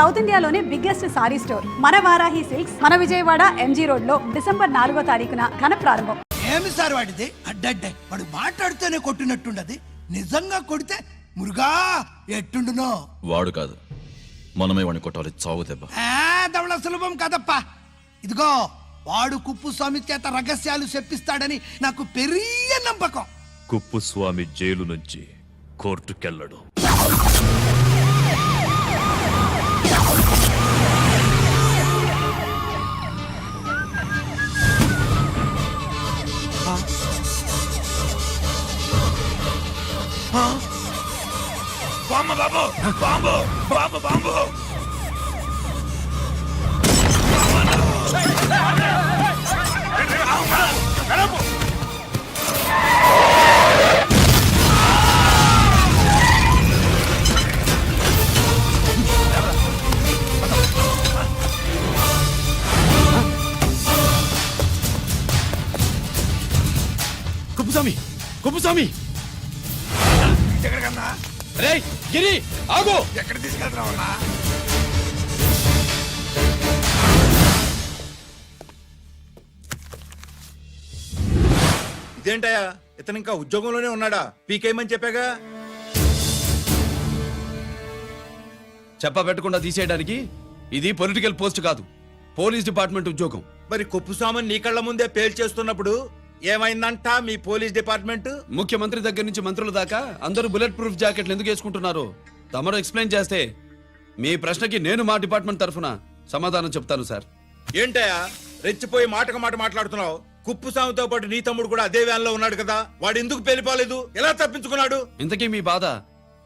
South ఇండియాలోనే biggest sorry store మన Varahi silks మన విజయవాడ ఎంజీ రోడ్ లో డిసెంబర్ 4వ తారీఖున ఘన ప్రారంభం. ఏమి సార్ వాడిది అడ్డడ్డే వాడు మాట్లాడితేనే కొట్టినట్టుండది, నిజంగా కొడితే మురుగా ఎట్టుండునో. వాడు కాదు, మనమే వాడిని కొట్టాలి, చావు దెబ్బ. దవళ సులభం కదప్పా. ఇదిగో వాడు కుప్పుస్వామి చేత రహస్యాలు చెప్పిస్తాడని నాకు పెరియ నమ్మకం. కుప్పుస్వామి జైలు నుంచి కోర్టుకెళ్ళడు. బాంబు బాబు bomb bomb bomb Kuppuswamy Kuppuswamy ఎక్కడికన్నా? రే గిరి ఆగు. ఎక్కడ తీసుకెళ్తున్నావన్నా? ఇదేంటయ్యా, ఇతను ఇంకా ఉద్యోగంలోనే ఉన్నాడా? పీకేయమని చెప్పాగా. చెప్ప పెట్టకుండా తీసేయడానికి ఇది పొలిటికల్ పోస్ట్ కాదు, పోలీస్ డిపార్ట్మెంట్ ఉద్యోగం. మరి కుప్పుస్వామిని నీ కళ్ళ ముందే పేల్చేస్తున్నప్పుడు ఏమైందంట మీ పోలీస్ డిపార్ట్మెంట్? ముఖ్యమంత్రి దగ్గర నుంచి మంత్రుల దాకా అందరూ బుల్లెట్ ప్రూఫ్ జాకెట్లు ఎందుకు వేసుకుంటున్నారు తమరు ఎక్స్ప్లెయిన్ చేస్తే మీ ప్రశ్నకి నేను మా డిపార్ట్మెంట్ తరఫున సమాధానం చెప్తాను సార్. ఏంటయ్యా రెచ్చిపోయి మాటకు మాట మాట్లాడుతున్నావు? కుప్పుస్వామితో పాటు నీ తమ్ముడు కూడా అదే వ్యాన్ లో ఉన్నాడు కదా, వాడు ఎందుకు పేలిపోలేదు? ఎలా తప్పించుకున్నాడు? ఇంతకీ మీ బాధ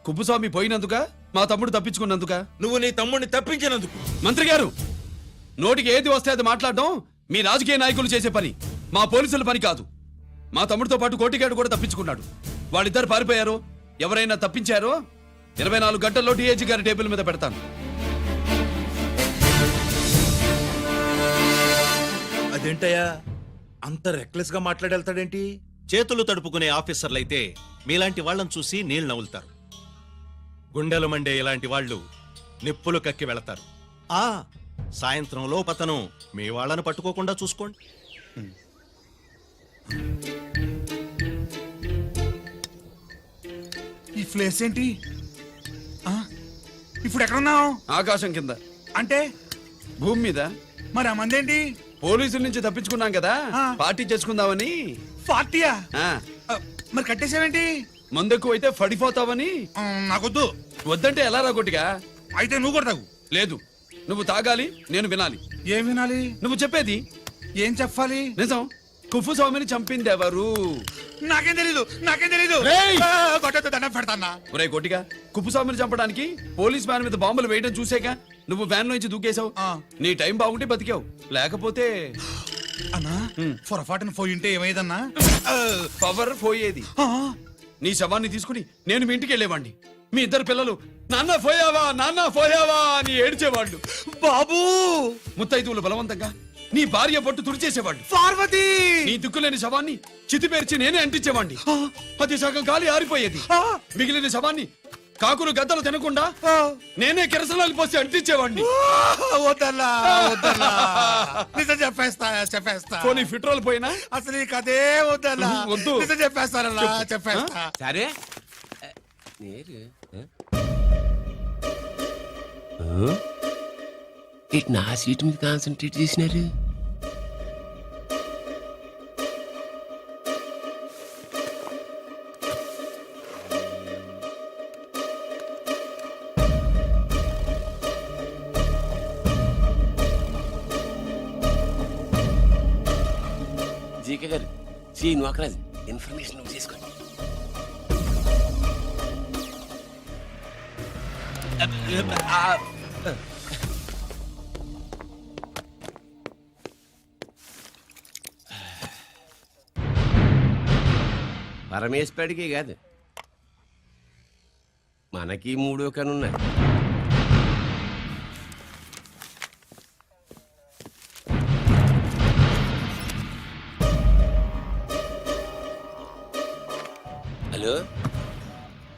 కుప్పుస్వామి పోయినందుక మా తమ్ముడు తప్పించుకున్నందుక? నువ్వు నీ తమ్ముడిని తప్పించినందుకు. మంత్రి గారు, నోటికి ఏది వస్తే అది మాట్లాడడం మీ రాజకీయ నాయకులు చేసే పని, మా పోలీసుల పని కాదు. మా తమ్ముడితో పాటు కోటిగాడు కూడా తప్పించుకున్నాడు. వాళ్ళిద్దరు పారిపోయారు. ఎవరైనా తప్పించారో 24 గంటల్లో డిఐజీ గారి టేబుల్ మీద పెడతాను. అదేంటయ్యా అంత రెక్లెస్ గా మాట్లాడేళ్తాడేంటి? చేతులు తడుపుకునే ఆఫీసర్లైతే మీలాంటి వాళ్ళని చూసి నీళ్లు నవ్వులుతారు. గుండెలు మండే ఇలాంటి వాళ్ళు నిప్పులు కక్కి వెళతారు. సాయంత్రంలో పతను మీ వాళ్ళను పట్టుకోకుండా చూసుకోండి. ఈ ప్లేస్ ఏంటి? ఇప్పుడు ఎక్కడున్నావు? ఆకాశం కింద. అంటే భూమి మీద. మరి ఆ మందేంటి? పోలీసుల నుంచి తప్పించుకున్నాం కదా, పార్టీ చేసుకుందామని. పార్టీయా? ఆ, మరి కట్టేసావేంటి? మందెక్కువ అయితే పడిపోతావని. నాకొద్దు. వద్దంటే ఎలా రాగొట్టిగా? అయితే నువ్వు కూడా తాగు. లేదు, నువ్వు తాగాలి, నేను వినాలి. ఏం వినాలి? నువ్వు చెప్పేది. ఏం చెప్పాలి? నిజం. కుప్పుస్వామిని చంపింది ఎవరు? నాకేం తెలీదు, నాకేం తెలీదు. రేయ్! కొట్టొద్దు, దండం పెడతానా? ఒరే కొట్టిగా, కుప్పుస్వామిని చంపడానికి పోలీస్ వ్యాన్ మీద బాంబులు వేయడం చూసాక నువ్వు వ్యాన్ నుంచి దూకేశావు. నీ టైం బాగుంటే బతికావు, లేకపోతే అన్నా పొరపాటున పోయింటే ఏమైందన్నా? పవర్ పోయేది. నీ శవాన్ని తీసుకుని నేను మీ ఇంటికి వెళ్ళేవాడిని. మీ ఇద్దరు పిల్లలు నాన్న పోయావా నాన్న పోయావా అని ఏడ్చేవాళ్ళు. బాబు ముత్తైదువులు బలవంతంగా నీ భార్య బొట్టు తుడిచేసేవాళ్ళు. పార్వతి నీ దిక్కులేని శవాన్ని చితిపేర్చి నేనే అంటించేవాడిని. అది సగం గాలి ఆరిపోయేది. మిగిలిన శవాన్ని కాకులు గద్దలు తినకుండా నేనే కిరసనాలు పోసి అంటించేవాడిని. వద్దన్నా, వద్దన్నా. నిజం చెప్పేస్తా, చెప్పేస్తా. పోనీ పెట్రోల్ పోయినా అసలు ఈ కథే వద్దన్నా. వద్దు. నిజం చెప్పేస్తానన్నా, చెప్పేస్తా. సరే ఇటు నా సీట్ మీద కాన్సన్ట్రేట్ చేసినారు. జీకే గారు, శ్రీ నోకరాజ్ ఇన్ఫర్మేషన్ నువ్వు చేసుకోండి. పరమేశ్వరుడికి కాదు, మనకి 3 కనున్నాయి. హలో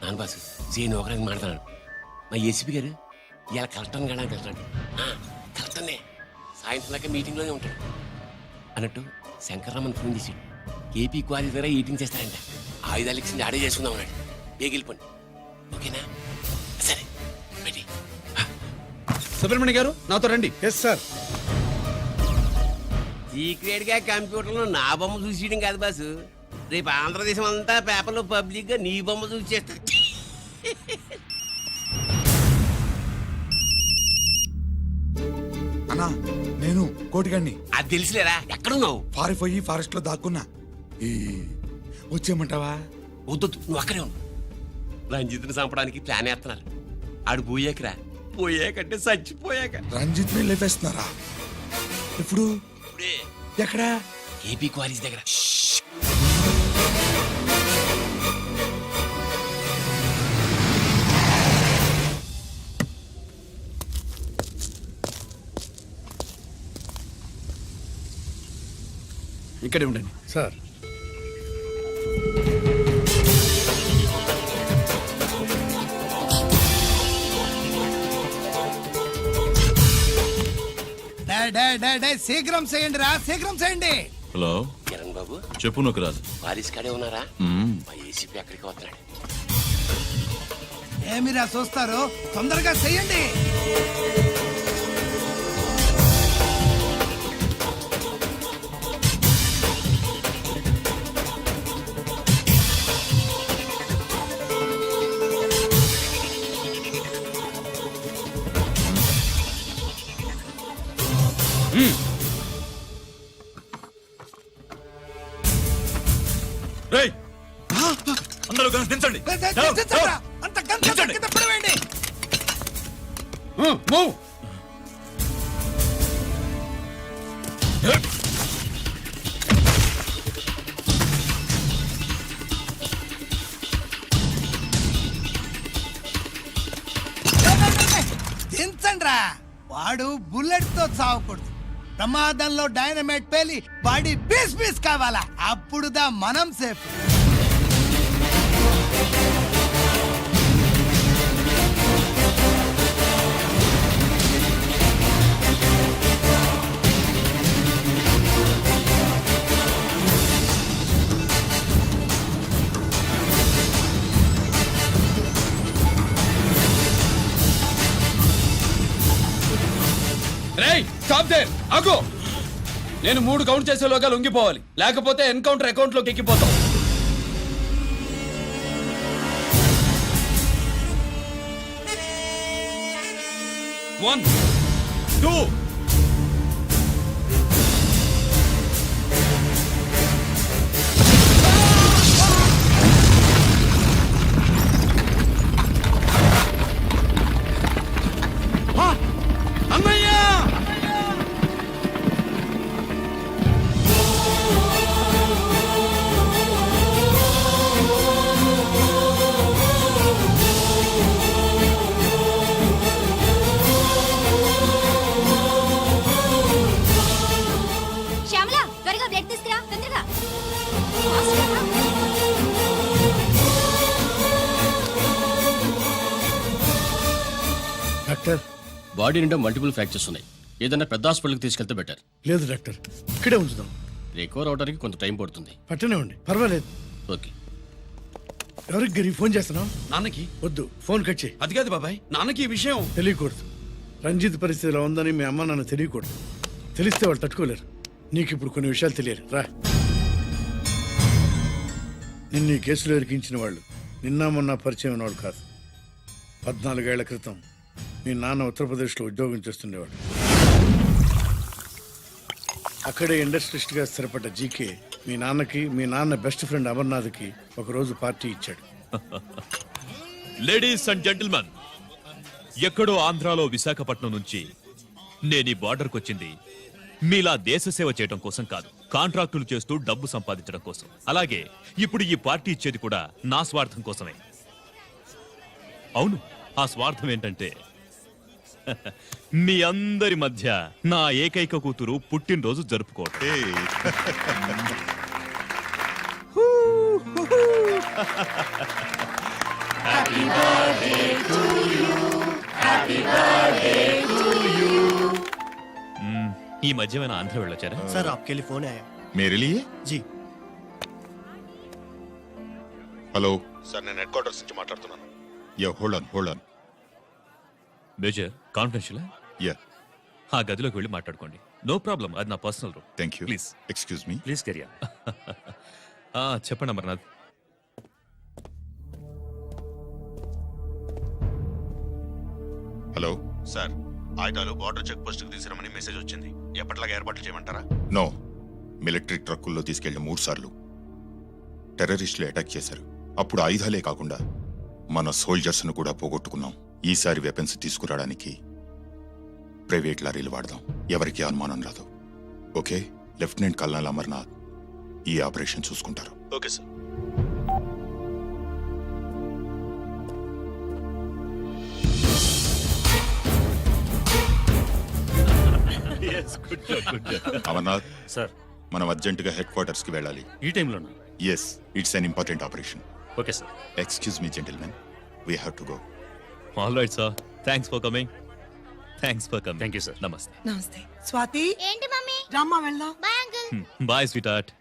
నాన్న బాసు, సీఎన్ ఒకరికి మాట్లాడాను. మా ఏసీపీ గారు ఇలా కలెక్టర్ని కలడానికి వెళ్తాడు. కలెక్టర్నే సాయంత్రం దాకా మీటింగ్లోనే ఉంటాడు అన్నట్టు శంకర్రామన్ ఫోన్ చేసాడు. ఏపీ క్వారీ ద్వారా ఈటింగ్ చేస్తాడంట. ఆయుధాలు ఇచ్చింది ఆడే చేసుకుందాం అన్నాడు. బేగిలిపోండి ఓకేనా? సరే బయటి. సుబ్రహ్మణ్య గారు నాతో రండి. Yes sir. సీక్రెట్ గా కంప్యూటర్లో నా బొమ్మ చూసేయడం కాదు బాసు. రేపు ఆంధ్రదేశం అంతా పేపర్లో పబ్లిక్ గా నీ బొమ్మ చూసి చేస్తారు. అన్నా నేను కోటిగాడిని. అది తెలుసులేరా, ఎక్కడున్నావు? పారిపోయి ఫారెస్ట్ లో దాక్కున్నా. ఈ వచ్చేయమంటావా? వద్దు, నువ్వు అక్కడే ఉండు. రంజిత్ని చంపడానికి ప్లాన్ వేస్తున్నారు. ఆడు పోయాకరా, పోయాకంటే చచ్చిపోయాక. రంజిత్ ని లేపేస్తున్నారా? ఇప్పుడు ఇప్పుడే ఎక్కడా? ఏపీ క్వారీస్ దగ్గర. ఇక్కడే ఉండండి. సార్ శీఘ్రం చేయండి రా, శీఘ్రం చేయండి. హలో కిరణ్ బాబు, చెప్పు నొకరాజు. వారిస్ కాడే ఉన్నారా? మా ఏసీపీ ఎక్కడికి వస్తున్నాడు. ఏమిరా చూస్తారు, తొందరగా చెయ్యండి. రేయ్, అందరూ కలిసి దించండి. అంత గంట కింద పడవేయండి. మూవ్. దించండి రా. వాడు బుల్లెట్ తో చావకూడదు. ప్రమాదంలో డైనమైట్ పేలి బాడీ పీస్ పీస్ కావాలా, అప్పుడుదా మనం సేఫ్. రేయ్, స్టాప్ దేర్, ఆగు. నేను 3 కౌంట్ చేసేలోగా లొంగిపోవాలి, లేకపోతే ఎన్కౌంటర్ అకౌంట్ లోకి ఎక్కిపోతాం. 1 2 అన్నయ్య. శ్యామల, త్వరగా బ్లడ్ తీసుకురా, తొందరగా. డాక్టర్, బాడీ నిండా మల్టిపుల్ ఫ్రాక్చర్స్ ఉన్నాయి. ఏదైనా పెద్ద హాస్పిటల్కి తీసుకెళ్తే బెటర్. లేదు డాక్టర్, ఇక్కడే ఉంచుదాం. రికవర్ అవడానికి కొంత టైం పడుతుంది. పట్టనే ఉండి, పర్వాలేదు. ఓకే. ఎవరికి గరి ఫోన్ చేస్తున్నావు? నాన్నకి. వద్దు, ఫోన్ కట్ చేయి. అది కాదు బాబాయ్, నాన్నకి ఈ విషయం తెలియకూడదు. రంజిత్ పరిస్థితిలో ఉందని మీ అమ్మ నాన్న తెలియకూడదు. తెలిస్తే వాళ్ళు తట్టుకోలేరు. నీకు ఇప్పుడు కొన్ని విషయాలు తెలియాలి, రా. నిన్ను ఈ కేసులో ఇరికించిన వాళ్ళు నిన్న మొన్న పరిచయం ఉన్నవాడు కాదు. 14 ఏళ్ల క్రితం మీ నాన్న ఉత్తరప్రదేశ్లో ఉద్యోగం చేస్తుండేవాడు. అక్కడే ఇండస్ట్రియలిస్ట్గా స్థిరపడ్డ జీకే మీ నాన్నకి, మీ నాన్న బెస్ట్ ఫ్రెండ్ అమర్నాథ్కి ఒకరోజు పార్టీ ఇచ్చాడు. లేడీస్ అండ్ జెంటిల్మెన్, ఎక్కడో ఆంధ్రాలో విశాఖపట్నం నుంచి నేను ఈ బార్డర్కి వచ్చింది మీలా దేశ సేవ చేయడం కోసం కాదు, కాంట్రాక్టులు చేస్తూ డబ్బు సంపాదించడం కోసం. అలాగే ఇప్పుడు ఈ పార్టీ ఇచ్చేది కూడా నా స్వార్థం కోసమే. అవును, ఆ స్వార్థం ఏంటంటే మీ అందరి మధ్య నా ఏకైక కూతురు పుట్టినరోజు జరుపుకోవటం. Happy birthday to you. ఈ మధ్యమైన ఆంధ్ర వెళ్ళొచ్చారా? सर आपके लिए फोन आया मेरे लिए जी హలో సార్, నేను హెడ్ క్వార్టర్స్ నుంచి మాట్లాడుతున్నాను. Ya, hold on. Major confidential. Ya, ఆ గదిలోకి వెళ్ళి మాట్లాడుకోండి. నో ప్రాబ్లం, అది నా personal room. Thank you. Please excuse me. Please కెరియా. చెప్పండి అమర్నాథ్. హలో సార్, ఆయుధాలు బార్డర్ చెక్ పోస్ట్ కి తీసుకురమని మెసేజ్ వచ్చింది. ఎప్పటిలాగా ఏర్పాట్లు చేయమంటారా? నో, మిలిటరీ ట్రక్కుల్లో తీసుకెళ్లిన 3 సార్లు టెర్రరిస్టులు అటాక్ చేశారు. అప్పుడు ఆయుధాలే కాకుండా మన సోల్జర్స్ ను కూడా పోగొట్టుకున్నాం. ఈసారి వెపన్స్ తీసుకురావడానికి ప్రైవేట్ లారీలు వాడదాం. ఎవరికి అనుమానం రాదు. ఓకే? లెఫ్టినెంట్ కల్నల్ అమర్నాథ్ ఈ ఆపరేషన్ చూసుకుంటారు. Okay sir. అమర్నాథ్ సార్, మనం అర్జెంటుగా హెడ్ క్వార్టర్స్ కి వెళ్ళాలి. ఈ టైంలోనా? Yes, it's an important operation. Okay sir. Excuse me gentlemen, we have to go. All right sir, thanks for coming. Thank you sir. నమస్తే. नमस्ते स्वाति ఏంటి మమ్మీ रामा వెళ్దాం bye uncle bye sweetheart.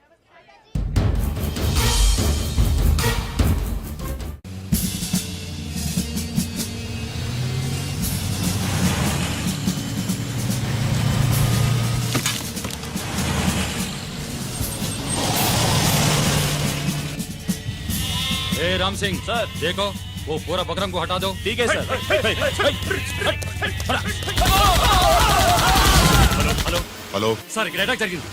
Ram Singh sir, देखो वो पूरा बकरम को हटा दो. ठीक है सर. हेलो హలో, सर, ఇక్కడ అటాక్ జరిగింది.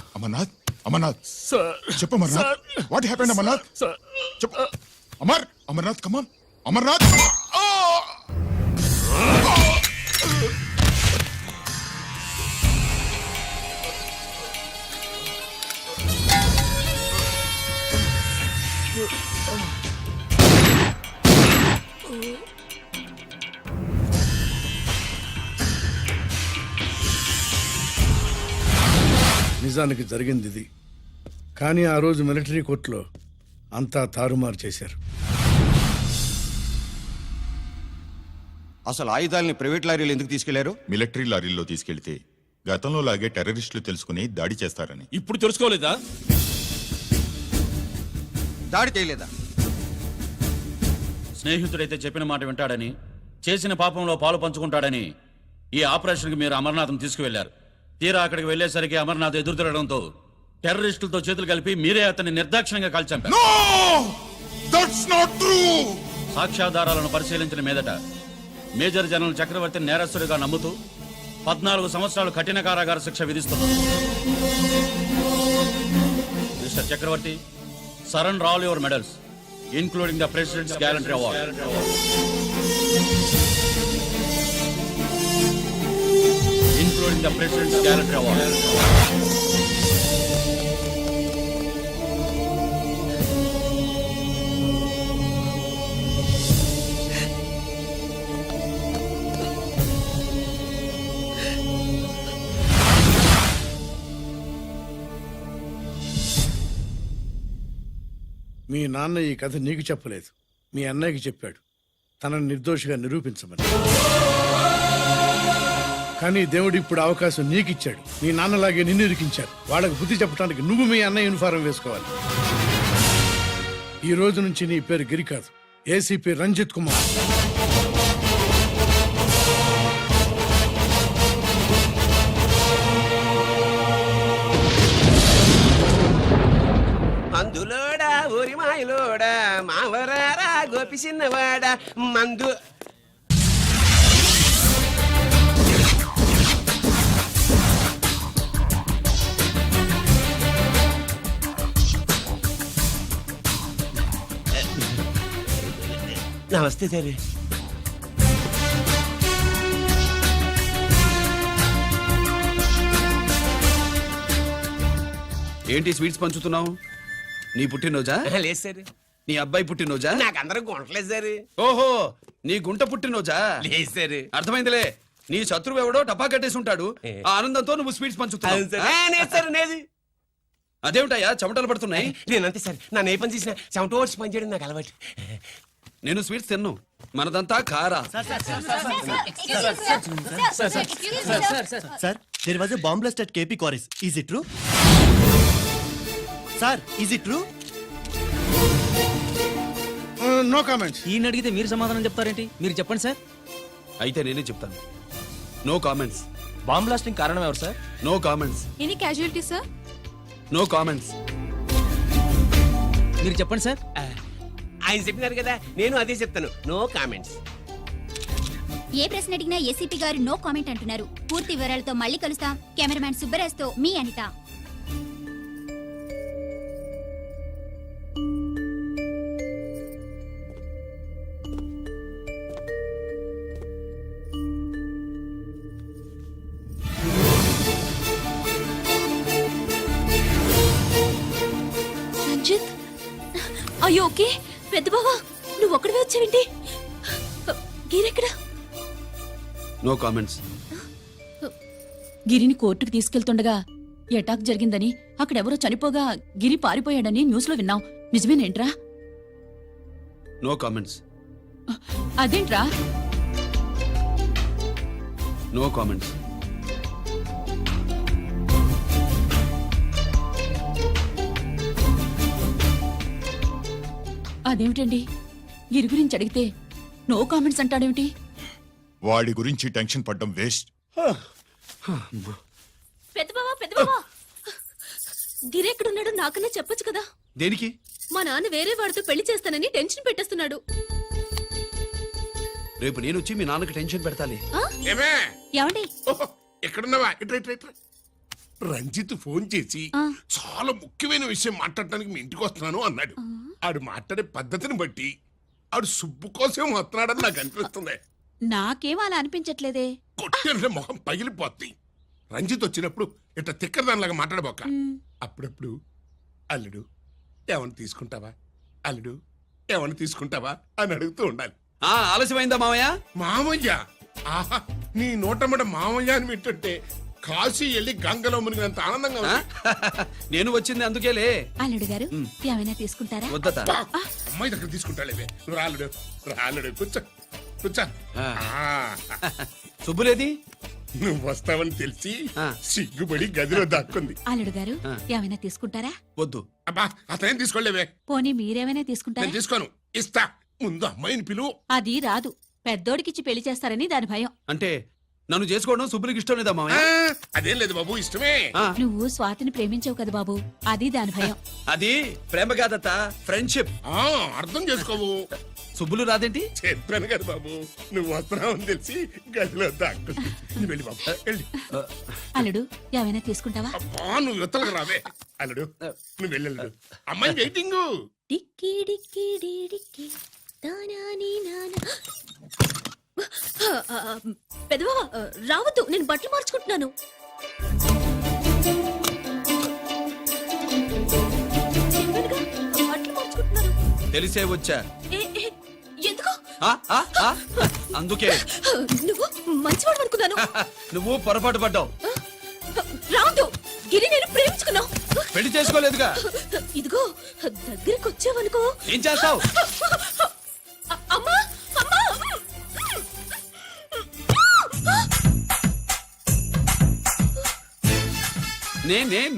అమర్నాథ్ చెప్పు. Amarnath, what happened? అమర్నాథ్ చెప్పు. అమర్నాథ్ కమాన్. అమర్నాథ్, నిజానికి జరిగింది ఇది. కానీ ఆ రోజు మిలిటరీ కోర్టులో అంతా తారుమారు చేశారు. అసలు ఆయుధాలని ప్రైవేట్ లారీలు ఎందుకు తీసుకెళ్లారు? మిలిటరీ లారీల్లో తీసుకెళ్తే గతంలో లాగే టెర్రరిస్టులు తెలుసుకుని దాడి చేస్తారని. ఇప్పుడు తెలుసుకోలేదా? దాడి చేయలేదా? స్నేహితుడైతే చెప్పిన మాట వింటాడని, చేసిన పాపంలో పాలు పంచుకుంటాడని ఈ ఆపరేషన్కి మీరు అమర్నాథ్ను తీసుకువెళ్లారు. తీరా అక్కడికి వెళ్లేసరికి అమర్నాథ్ ఎదురు తిరగడంతో టెర్రరిస్టులతో చేతులు కలిపి మీరే అతన్ని నిర్దాక్షిణ్యంగా కాల్చంపారు. సాక్ష్యాధారాలను పరిశీలించిన మీదట మేజర్ జనరల్ చక్రవర్తిని నేరస్తుడిగా నమ్ముతూ 14 సంవత్సరాలు కఠిన కారాగార శిక్ష విధిస్తున్నారు. Mister Chakravarthi, surrender all your medals including the President's Gallantry Award. Including the President's Gallantry Award. మీ నాన్న ఈ కథ నీకు చెప్పలేదు, మీ అన్నయ్యకి చెప్పాడు, తనని నిర్దోషిగా నిరూపించమని. కానీ దేవుడు ఇప్పుడు అవకాశం నీకిచ్చాడు. మీ నాన్నలాగే నిన్ను ఇరికించారు. వాళ్ళకు బుద్ధి చెప్పడానికి నువ్వు మీ అన్న యూనిఫారం వేసుకోవాలి. ఈ రోజు నుంచి నీ పేరు గిరి కాదు, ఏసీపీ రంజిత్ కుమార్. మందులోడా ఊరి మాయలోడా మావరారా గోపి చిన్నవాడా మందు నమస్తే సార్. ఏంటి స్వీట్స్ పంచుతున్నావు? నీ పుట్టినరోజా? లేదు సార్, నీ అబ్బాయి పుట్టినరోజా? నాకు అందరూ గుంటలేదు సార్. ఓహో, నీ గుంట పుట్టినరోజా? లేదు సార్. అర్థమైందిలే. నీ శత్రువు ఎవడో టపా కట్టేసి ఉంటాడు. ఆ ఆనందంతో నువ్వు స్వీట్స్ పంచుతున్నావు. అదేమిటయ్యా చెమటలు పడుతున్నాయి? నేనంతే సార్, నన్ను ఏ పని చేసినా చెమట ఓడ్చి పని చేయడం నాకు అలవాటు. నేను స్వీట్స్ తిన్ను, మనదంతా కారా. Sir there was a bomb blast at KP quarries. Is it true? Sir is it true? No comments. ఈయన అడిగితే మీరు సమాధానం చెప్తారేంటి? మీరు చెప్పండి సార్. అయితే నేనే చెప్తాను. No comments. బాంబ్ బ్లాస్టింగ్ కారణం ఎవరు sir? No comments. Any casualty sir? No comments. మీరు చెప్పండి సార్. ఆయన చెప్పినారు కదా, నేను అదే చెప్తాను. No comments. ఏ ప్రశ్న అడిగినా ఏసీపీ గారు నో కామెంట్ అంటున్నారు. పూర్తి వివరాలతో మళ్ళీ కలుస్తాం. కెమెరామ్యాన్ సుబ్బరాజ్తో మీ అనిత. రంజిత్, అయ్యో ఓకే. పెద్ద బావా, నువ్వు ఒక్కడివే వచ్చావేంటి? గిరెక్కడా? No comments. గిరిని కోర్టుకు తీసుకెళ్తుండగా అటాక్ జరిగిందని, అక్కడెవరో చనిపోగా గిరి పారిపోయాడని న్యూస్ లో విన్నాం. నిజమేనేంట్రా? No comments. అదేంట్రా? No comments. అదేమిటండి, గిరి గురించి అడిగితే నో కామెంట్స్ అంటాడేమిటి? వాడి గురించి టెన్షన్ పడ్డం వేస్ట్. పెద్ద బావా, గిరి ఎక్కడున్నాడో నాకన్నా చెప్పొచ్చు కదా. దేనికి? మా నాన్న వేరే వాడితో పెళ్లి చేస్తానని టెన్షన్ పెట్టేస్తున్నాడు. రేపు నేను వచ్చి మీ నాన్నకి టెన్షన్ పెడతాలే. ఏమండి? ఎక్కడున్నావా? ఇట్రా ఇట్రా ఇట్రా. రంజిత్ ఫోన్ చేసి చాలా ముఖ్యమైన విషయం మాట్లాడటానికి మీ ఇంటికి వస్తున్నాను అన్నాడు. ఆడు మాట్లాడే పద్ధతిని బట్టి ఆడు సుబ్బు కోసం వస్తున్నాడని నాకు అనిపిస్తుంది. నాకేం అలా అనిపించట్లేదే. కొట్టిన మొహం పగిలిపోద్ది. రంజిత్ వచ్చినప్పుడు ఇట్లా తిక్కదానిలాగా మాట్లాడబోక. అప్పుడప్పుడు అల్లుడు ఏమన్నా తీసుకుంటావా, అల్లుడు ఏమన్నా తీసుకుంటావా అని అడుగుతూ ఉండాలి. ఆలస్యమైందా మామయ్య? మామయ్య? ఆహా, నీ నోటమ్మట మామయ్య అని వింటుంటే కాశీ వెళ్ళి గంగలో మునిగినంత ఆనందంగా ఉంది. నేను వచ్చింది అందుకేలే. అల్లుడు గారు ఏమైనా తీసుకుంటారా? వద్దత. అమ్మాయి దగ్గర తీసుకుంటాలేవే. నువ్వు రాలుడు రాలుడు కూర్చో కూర్చో. సుబ్బులేది? నువ్వు వస్తావని తెలిసి సిగ్గుపడి గదిలో దాక్కుంది. అల్లుడు గారు ఏమైనా తీసుకుంటారా? వద్దు. అబ్బా, అతనేం తీసుకోలేవే. పోనీ మీరేమైనా తీసుకుంటారా? నేను తీసుకోను, ఇస్తా. ముందు అమ్మాయిని పిలువు. అది రాదు. పెద్దోడికిచ్చి పెళ్లి చేస్తారని దాని భయం. అంటే నన్ను చేసుకోవడం సుబ్బులకి ఇష్టం లేదా మామయ్య? అదేం లేదు బాబు, ఇష్టమే. నువ్వు స్వాతిని ప్రేమించావు కదా బాబు, అది దాని భయం. అది ప్రేమ కాదత్త, ఫ్రెండ్షిప్. అర్థం చేసుకోవు. సుబ్బులు రాదేంటి? చెప్పాను కదా బాబు, నువ్వు వస్తున్నావని తెలిసి గదిలో దాక్కుంది. నువ్వు వెళ్ళి బాబు వెళ్ళి. అల్లుడు ఏమైనా తీసుకుంటావా? అబ్బా, నువ్వు యువతలకు రావే. అల్లుడు నువ్వు వెళ్ళడు. అమ్మాయి వెయిటింగ్. డిక్కి డిక్కి డిక్కి దానాని నానా. పెద్దవా రావద్దు, నేను బట్టలు మార్చుకుంటున్నాను. బట్టలు మార్చుకుంటున్నాను. తెలిసే వచ్చా. ఎందుకు? అందుకే. నువ్వు మంచివాడు అనుకున్నాను. నువ్వు పొరపాటు పడ్డావు. రావద్దు, గిరి నేను ప్రేమించుకున్నావు. పెళ్లి చేసుకోలేదుగా. ఇదిగో దగ్గరికి వచ్చావనుకో. ఏం చేస్తావు? అమ్మా అమ్మా.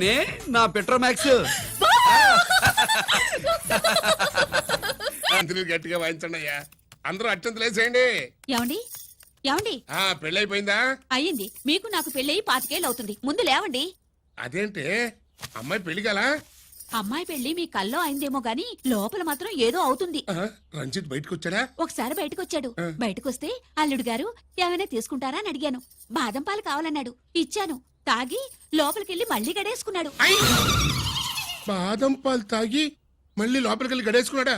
నే నా పెట్రోమాక్స్. గట్టిగా వాయించండి అయ్యా. అందరూ అత్యంతలు వేసేయండి. ఏమండి ఏమండి? పెళ్ళైపోయిందా? అయ్యింది. మీకు నాకు పెళ్ళయి 5 ఏళ్ళు అవుతుంది. ముందు లేవండి. అదేంటి అమ్మాయి పెళ్లి గలా? అమ్మాయి పెళ్లి మీ కల్లో అయిందేమో గాని లోపల మాత్రం ఏదో అవుతుంది. రంజిత్ బయటకు వచ్చాడా? ఒకసారి బయటకు వచ్చాడు. బయటకొస్తే అల్లుడు గారు ఏమైనా తీసుకుంటారా అని అడిగాను. బాదం పాలు కావాలన్నాడు. ఇచ్చాను. తాగి లోపలికెళ్ళి మళ్ళీ గడేసుకున్నాడు. బాదం పాలు తాగి మళ్ళీ లోపలికెళ్ళి గడేసుకున్నాడా?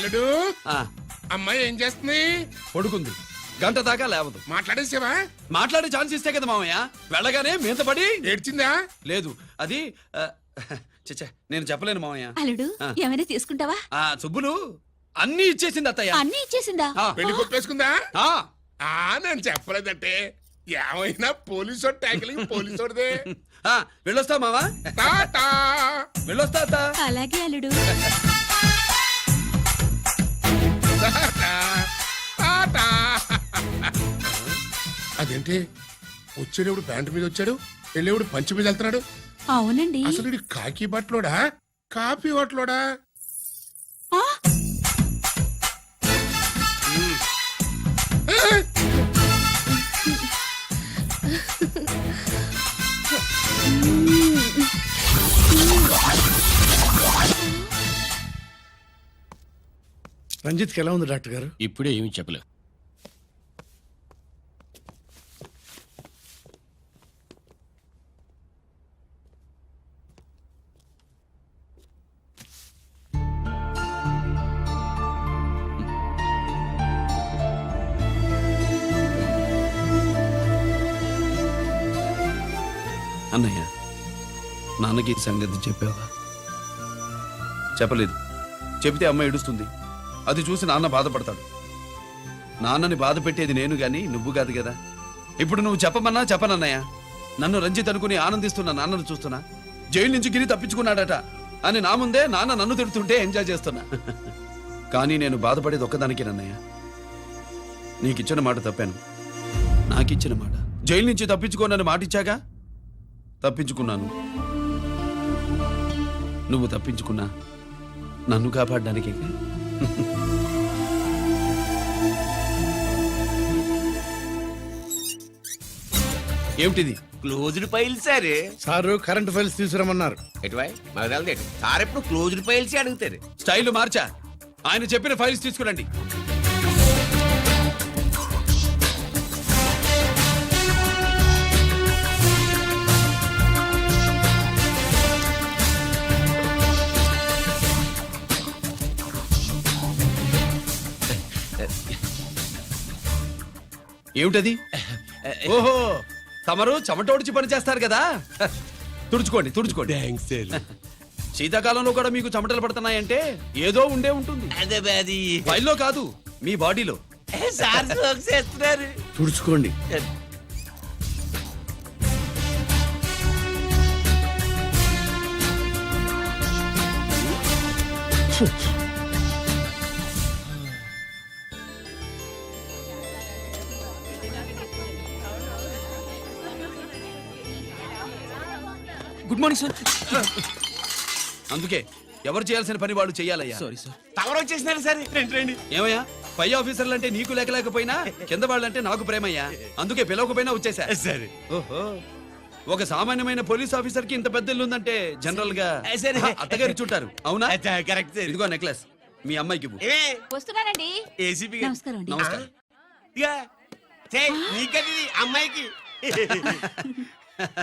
అల్లుడు ఆ, అమ్మాయి ఏం చేస్తుంది? పడుకుంది. గంట దాకా లేవదు. మాట్లాడేసావా? మాట్లాడే ఛాన్స్ ఇస్తే కదా మామయ్య. వెళ్ళగానే మీద పడి ఏడ్చిందా? లేదు అది చచ్చా నేను చెప్పలేను మామయ్య. అల్లుడు ఆ. ఏమైనా తీసుకుంటావా? ఆ సుబ్బులు అన్ని ఇచ్చేసింది అత్తయ్య. అన్నీ ఇచ్చేసిందా? ఆ, పెళ్లి కొప్పేసుకుందా? ఆ, నేను చెప్పలేదంటే ఏమైనా పోలీసు ట్యాకిలింగ్ పోలీసుదే. ఆ, వెళ్ళొస్తా మావా. టాటా. వెళ్ళొస్తా అత్త. అలాగే అల్లుడు. టాటా. టాటా. అదేంటి వచ్చేటప్పుడు ప్యాంటు మీద వచ్చాడు, వెళ్ళేప్పుడు పంచి మీద వెళ్తున్నాడు? అవునండి. అసలు ఇది కాకి బట్టలోడా కాఫీ బట్టలోడా? ఆ, రంజిత్కి ఎలా ఉంది డాక్టర్ గారు? ఇప్పుడే ఏమి చెప్పలేదు. అన్నయ్య నాన్నకి ఈ సంగతి చెప్పావా? చెప్పలేదు. చెబితే అమ్మ ఏడుస్తుంది. అది చూసి నాన్న బాధపడతాడు. నాన్నని బాధ పెట్టేది నేను గాని నువ్వు కాదు కదా. ఇప్పుడు నువ్వు చెప్పమన్నా చెప్పనన్నయ్య. నన్ను రంజిత్ అనుకుని ఆనందిస్తున్న నాన్నను చూస్తున్నా. జైలు నుంచి గిరి తప్పించుకున్నాడట అని నా ముందే నాన్న నన్ను తిడుతుంటే ఎంజాయ్ చేస్తున్నా. కానీ నేను బాధపడేది ఒక్కదానికేనన్నయ్య. నీకిచ్చిన మాట తప్పాను. నాకిచ్చిన మాట జైలు నుంచి తప్పించుకోనని మాట ఇచ్చాగా, తప్పించుకున్నాను. నువ్వు తప్పించుకున్నా నన్ను కాపాడడానికి. ఏమిటిది? Closed file sir. Sir current files తీసుకురమ్మన్నారు. ఎటువై మాకు తెలదేటు సార్ ఎప్పుడు క్లోజ్డ్ ఫైల్స్ అడుగుతారు. స్టైల్ మార్చా. ఆయన చెప్పిన ఫైల్స్ తీసుకురండి. ఏమిటది? ఓహో, తమరు చెమటోడ్చి పని చేస్తారు కదా. తుడుచుకోండి తుడుచుకోండి. శీతాకాలంలో కూడా మీకు చెమటలు పడుతున్నాయంటే ఏదో ఉండే ఉంటుంది. ఫైల్లో కాదు, మీ బాడీలో. సార్ చేస్తున్నారు. తుడుచుకోండి. Good morning sir. అందుకే ఎవరు చేయాల్సిన పని వాళ్ళు చెయ్యాలయ్యా. Sorry sir. తమరు వచ్చేసినారు సార్. రండి రండి. ఏమయ్యా, పై ఆఫీసర్లు అంటే నీకు లేకపోయినా కింద వాళ్ళంటే నాకు ప్రేమయ్యా. అందుకే పిలవకపోయినా వచ్చేసా. సరే. ఓహో, ఒక సామాన్యమైన పోలీస్ ఆఫీసర్ కి ఇంత పెద్ద ఇల్లు ఉందంటే జనరల్ గా సరే. అత్తగారు చుట్టారు. అవునా? Correct sir. ఇదిగో నెక్లెస్ మీ అమ్మాయికి ఇవ్వు. వస్తున్నానండి. ఏసీపీ నమస్కారం అండి. నమస్కారం. నీకది అమ్మాయికి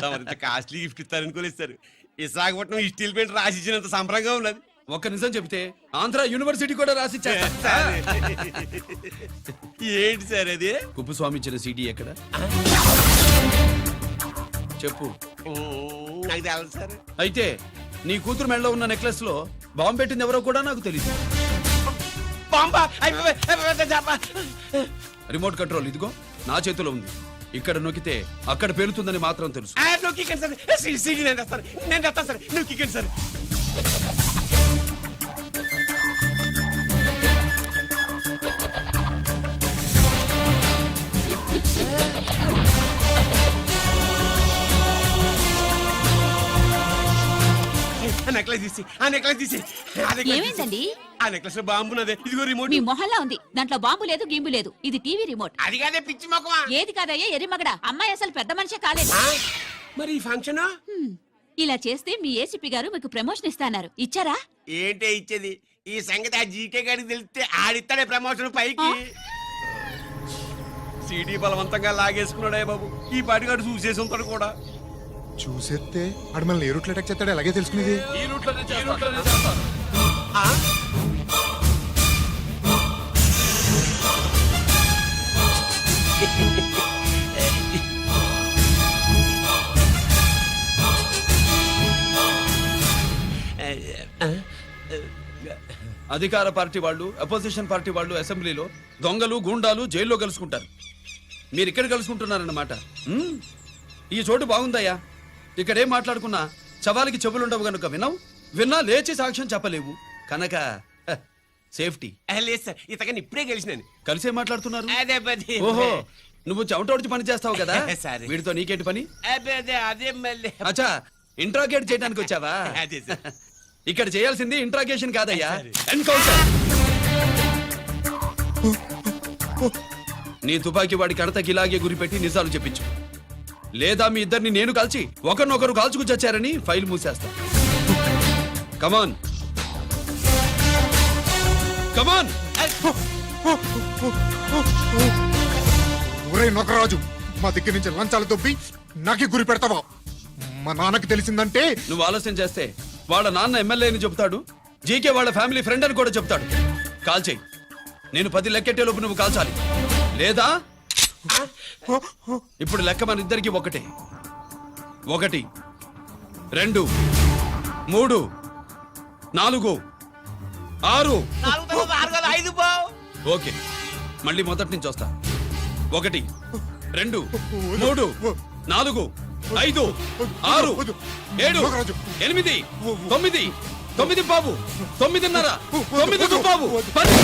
తమరింత కాస్ట్లీ గిఫ్ట్ ఇస్తారనుకోలేదు సార్. విశాఖపట్నం ఈ స్టీల్ పెయింట్ రాసిచ్చినంత సంబరంగా ఉన్నది. ఒక్క నిజం చెబితే ఆంధ్ర యూనివర్సిటీ కూడా రాసిచ్చా. ఏంటి సార్ అది? కుప్పస్వామి ఇచ్చిన సీడీ ఎక్కడ చెప్పు. నాకు తెలదు సార్. అయితే నీ కూతురు మెడలో ఉన్న నెక్లెస్ లో బాంబు పెట్టింది ఎవరో కూడా నాకు తెలియదు. బాంబా రిమోట్ కంట్రోల్ ఇదిగో నా చేతిలో ఉంది. ఇక్కడ నొక్కితే అక్కడ పేలుతుందని మాత్రం తెలుసు. నువ్వు కిక్కండి సార్. సీడీ నేను తెస్తాను. నేను తెస్తాను సార్. నువ్వు కిక్కండి సార్. నెక్లెస్ తీసి ఆ నెక్లెస్ తీసి ఏమైందండి? ఆ నెక్లెస్ లో బాంబు ఉన్నదే. ఇదిగో రిమోట్. మీ మొహల్లా ఉంది. దాంట్లో బాంబు లేదు, గింబు లేదు. ఇది టీవీ రిమోట్. అది కాదే పిచ్చి మొక్కమా. ఏది కాదయ్యా ఎర్రిమగడ. అమ్మాయి అసలు పెద్ద మనిషే కాలేదు. మరి ఈ ఫంక్షన్ ఇలా చేస్తే మీ ఏసీపీ గారు మీకు ప్రమోషన్ ఇస్తాన్నారు. ఇచ్చారా? ఏంటే ఇచ్చేది? ఈ సంగతి ఆ జీకే గారికి తెలిస్తే ఆడిస్తాడే ప్రమోషన్ పైకి. సీడీ బలవంతంగా లాగేసుకున్నాడే బాబు. ఈ పాటిగాడు చూసేసి ఉంటాడు కూడా. చూసేస్తే ఆడు మనల్ని ఏ రూట్లో అటాక్ చేస్తాడో ఎలాగే తెలుసుకునేది. ఈ రూట్లోనే చేస్తాను. అధికార పార్టీ వాళ్ళు అపోజిషన్ పార్టీ వాళ్ళు అసెంబ్లీలో, దొంగలు గూండాలు జైల్లో కలుసుకుంటారు. మీరు ఇక్కడ కలుసుకుంటున్నారన్నమాట. ఈ చోటు బాగుందయ్యా. ఇక్కడేం మాట్లాడుకున్నా శవాలకి చెవులుండవు గనుక విన్నా లేచి సాక్ష్యం చెప్పలేవు కనుక సేఫ్టీ. లేదు సార్, ఇతగాని ఇప్పుడే కలిసినాను. కలిసే మాట్లాడుతున్నారు. అదే పది. ఓహో, నువ్వు చెమటోడ్చి పని చేస్తావు కదా. సరే. వీడితో నీకేంటి పని? అదే మళ్ళీ. అచ్చా, ఇంట్రాగేట్ చేయడానికి వచ్చావా? అదే సార్. ఇక్కడ చేయాల్సింది ఇంట్రాగేషన్ కాదయ్యా, ఎన్కౌంటర్. నీ తుపాకీ వాడి కడతకి ఇలాగే గురిపెట్టి నిజాలు చెప్పించు, లేదా మీ ఇద్దరిని నేను కాల్చి ఒకరినొకరు కాల్చుకు చచ్చారని ఫైల్ మూసేస్తా. కమాన్ కమాన్. ఒరే నొకరాజు, మా దగ్గర నుంచి లంచాలు దొబ్బి నాకే గురి పెడతావా? మా నాన్నకి తెలిసిందంటే నువ్వు ఆలస్యం చేస్తే వాళ్ళ నాన్న ఎమ్మెల్యే అని చెప్తాడు, జీకే వాళ్ళ ఫ్యామిలీ ఫ్రెండ్ అని కూడా చెప్తాడు. కాల్చేయి. నేను 10 లెక్కెట్టే లోపు నువ్వు కాల్చాలి, లేదా ఇప్పుడు లెక్క మన ఇద్దరికి ఒకటే. 1 2 3 4 6. ఓకే, మళ్ళీ మొదటి నుంచి వస్తా. 1 2 3 4 5 6 7 8 9 9 బాబు 9:30 9 బాబు 10.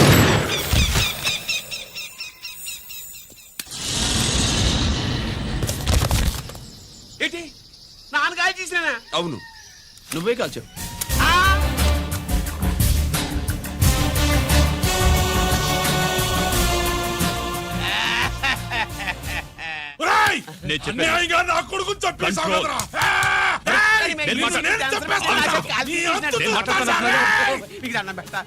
ఏంటి నాన్నగారు చేసినా? అవును, నువ్వే కాల్చావు. అన్యాయంగా నా కొడుకు చంపేశావు కదరా. నేను చంపేస్తాను. నీ అంతు చూస్తాను. నీకు దండం పెడతా.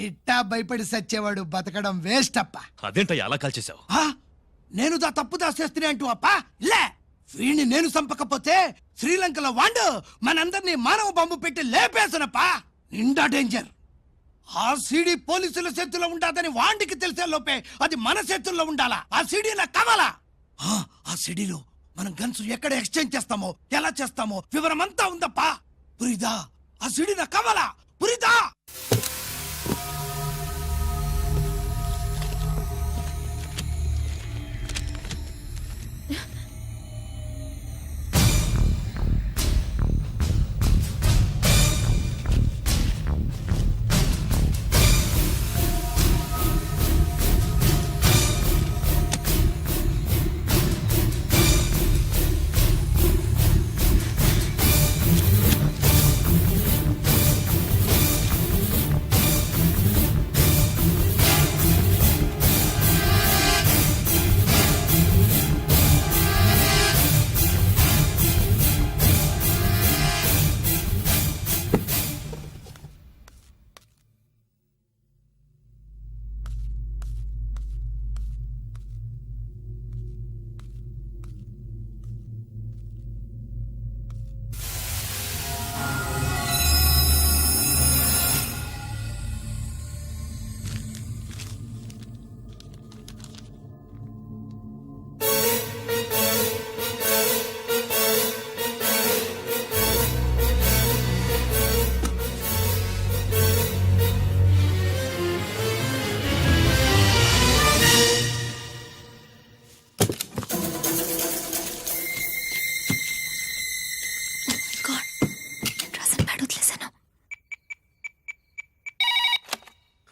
ఇట్టా భయపడి సచ్చేవాడు బతకడం వేస్ట్ అప్ప. అదేంటయ్యా అలా కాల్చేశావు? నేను దా తప్పు దాచేస్తున్నా అంటూ అప్ప లే. వీణ్ణి నేను చంపకపోతే శ్రీలంకలో వాండు మనందరినీ మానవ బాంబు పెట్టి లేపేసనప్పా. నిండా డేంజర్. ఆ సీడీ పోలీసుల చేతుల్లో ఉండాదని వాండికి తెలిసే లోపే అది మన చేతుల్లో ఉండాలా. ఆ సీడీ నాకు కావాలా. ఆ సీడీలో మనం గన్స్ ఎక్కడ ఎక్స్చేంజ్ చేస్తామో, ఎలా చేస్తామో వివరం అంతా ఉందప్పా. పురిదా, ఆ సీడీ నాకు కావాలా. పురిదా.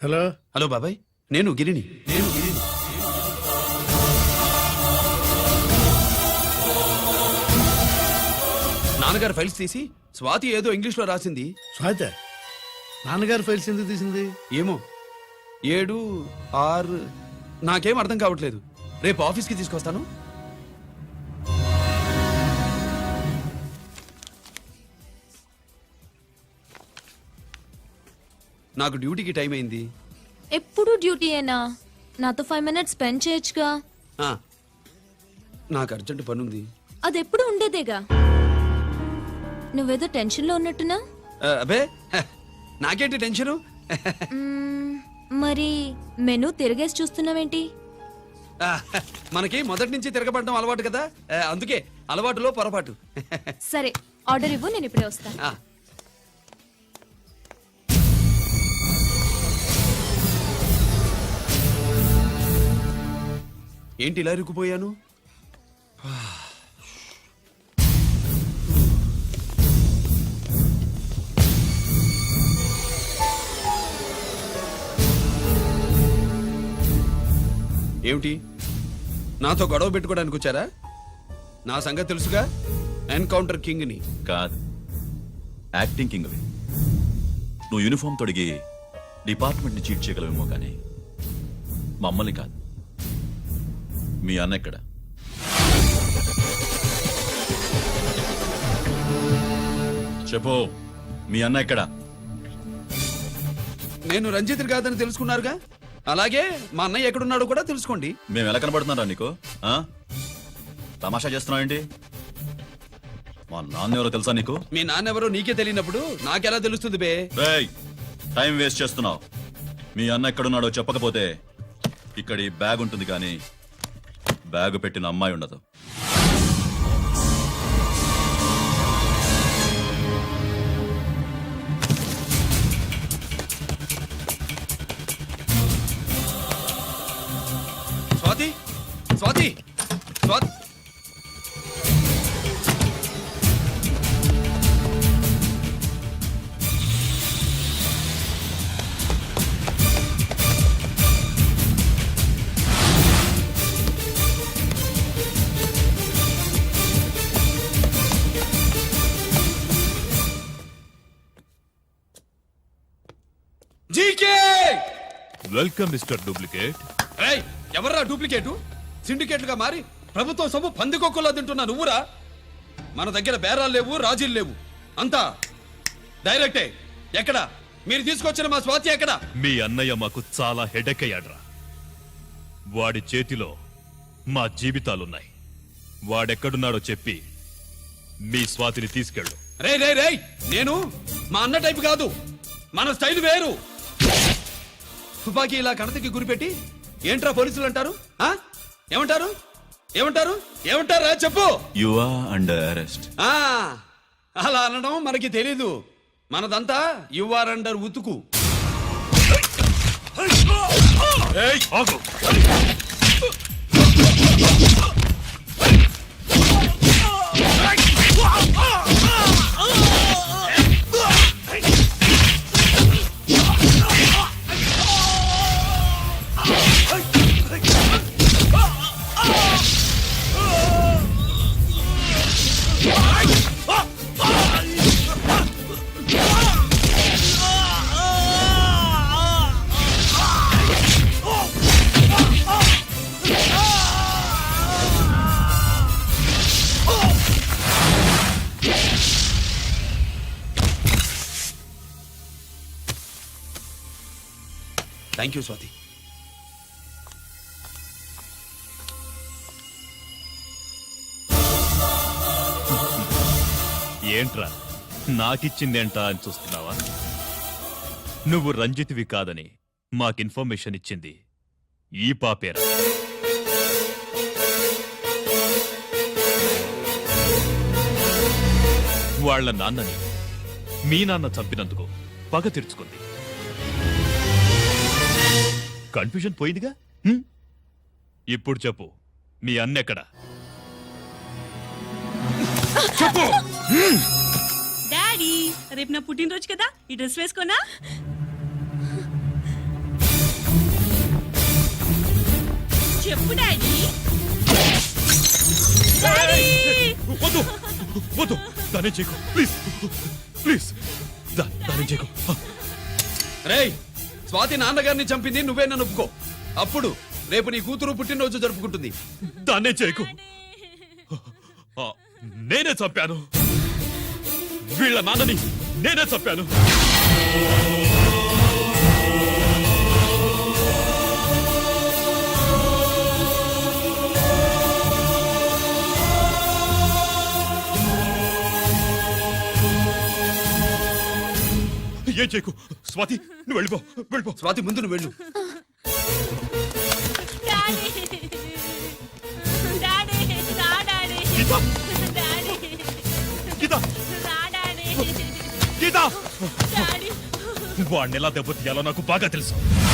హలో హలో బాబాయ్, నేను గిరిని. నాన్నగారు ఫైల్స్ తీసి స్వాతి ఏదో ఇంగ్లీష్ లో రాసింది. స్వాతి నాన్నగారు ఫైల్స్ ఎందుకు తీసింది? ఏమో 7 6 నాకేం అర్థం కావట్లేదు. రేపు ఆఫీస్కి తీసుకొస్తాను. నాకు డ్యూటీకి టైం అయింది. ఎప్పుడు డ్యూటీయేనా? నాతో 5 minutes స్పెండ్ చేయొచ్చుగా. నాకు అర్జెంట్ పనుంది. అది ఎప్పుడు ఉండేదేగా. నువ్వేదో టెన్షన్లో ఉన్నట్టున్నా. అబే నాకేంటి టెన్షను? మరి మెనూ తిరిగేసి చూస్తున్నావేంటి? మనకి మొదటి నుంచి తిరగబడడం అలవాటు కదా, అందుకే అలవాటులో పొరపాటు. సరే ఆర్డర్ ఇవ్వు, నేను ఇప్పుడే వస్తాను. ఆ, ఏంటి ఇలా ఇరుక్కుపోయాను? ఏమిటి, నాతో గొడవ పెట్టుకోవడానికి వచ్చారా? నా సంగతి తెలుసుగా, ఎన్కౌంటర్ కింగ్ని. కాదు, యాక్టింగ్ కింగ్వి. నువ్వు యూనిఫామ్ తొడిగి డిపార్ట్మెంట్ని చీట్ చేయగలవేమో కానీ మమ్మల్ని కాదు. మీ అన్న ఎక్కడ? చెప్పు, మీ అన్న ఎక్కడ? నేను రంజిత్ కాదని తెలుసుకున్నారుగా, అలాగే మా అన్నయ్య ఎక్కడున్నాడో కూడా తెలుసుకోండి. మేము ఎలా కనబడుతున్నారా నీకు? ఆ? తమాషా చేస్తున్నావు ఏంటి? మా నాన్న ఎవరో తెలుసా నీకు? మీ నాన్నెవరో నీకే తెలియనప్పుడు నాకెలా తెలుస్తుంది బే? రేయ్, టైం వేస్ట్ చేస్తున్నావు. మీ అన్న ఎక్కడున్నాడో చెప్పకపోతే ఇక్కడ ఈ బ్యాగ్ ఉంటుంది కానీ బ్యాగ్ పెట్టిన అమ్మాయి ఉండదు. Swathi, Swathi, Swathi. GK, welcome mister duplicate. ఏయ్, ఎవర్రా డూప్లికేటు? సిండికేట్లుగా మారి ప్రభుత్వం సొమ్ము పందికొక్కులా తింటున్నా నువ్వురా? మన దగ్గర బేరాలు లేవు, రాజీలు లేవు, అంతా డైరెక్టే. ఎక్కడ మీరు తీసుకొచ్చిన మా స్వాతి ఎక్కడ? మీ అన్నయ్య మాకు చాలా హెడెక్ అయ్యాడ్రా. వాడి చేతిలో మా జీవితాలున్నాయి. వాడెక్కడున్నాడో చెప్పి మీ స్వాతిని తీసుకెళ్ళు. రే రే రే, నేను మా అన్న టైపు కాదు, మన స్టైల్ వేరు. తుపాకీ ఇలా కణతకి గురిపెట్టి ఏంట్రా పోలీసులు అంటారు? ఆ? ఏమంటారు? ఏమంటారు? ఏమంటారా చెప్పు. You are under arrest. అలా అనడం మనకి తెలీదు. మనదంతా యు ఆర్ అండర్ ఉతుకు. Thank you Swati. ఏంట్రా నాకిచ్చిందేంటా అని చూస్తున్నావా? నువ్వు రంజిత్వి కాదని మాకు ఇన్ఫర్మేషన్ ఇచ్చింది ఈ పాపేరా. వాళ్ళ నాన్నని మీ నాన్న చంపినందుకు పగ తీర్చుకుంది. కన్ఫ్యూజన్ పోయిందిగా. ఇప్పుడు చెప్పు, మీ అన్నెక్కడా? చెప్పు. డాడీ, రేపు నా పుట్టినరోజు కదా, ఈ డ్రెస్ వేసుకోనా? చెప్పు డాడీ. వద్దు వద్దు, దానే చేయకు ప్లీజ్ ప్లీజ్, దానే చేయకు. రేయ్, స్వాతి నాన్నగారిని చంపింది నువ్వే నన్ను ఒప్పుకో. అప్పుడు రేపు నీ కూతురు పుట్టినరోజు జరుపుకుంటుంది. దాన్నే చేయకు. నేనే చంపాను, వీళ్ళ నాన్నని నేనే చంపాను. ఏం చేయకు స్వాతి నువ్వు వెళ్ళిపో వెళ్ళిపో. స్వాతి ముందు నువ్వు వెళ్ళు. డాడీ డాడీ రా డాడీ గీత డాడీ గీత రా డాడీ గీత డాడీ వాడిని ఎలా దెబ్బతీయాలో నాకు బాగా తెలుసు.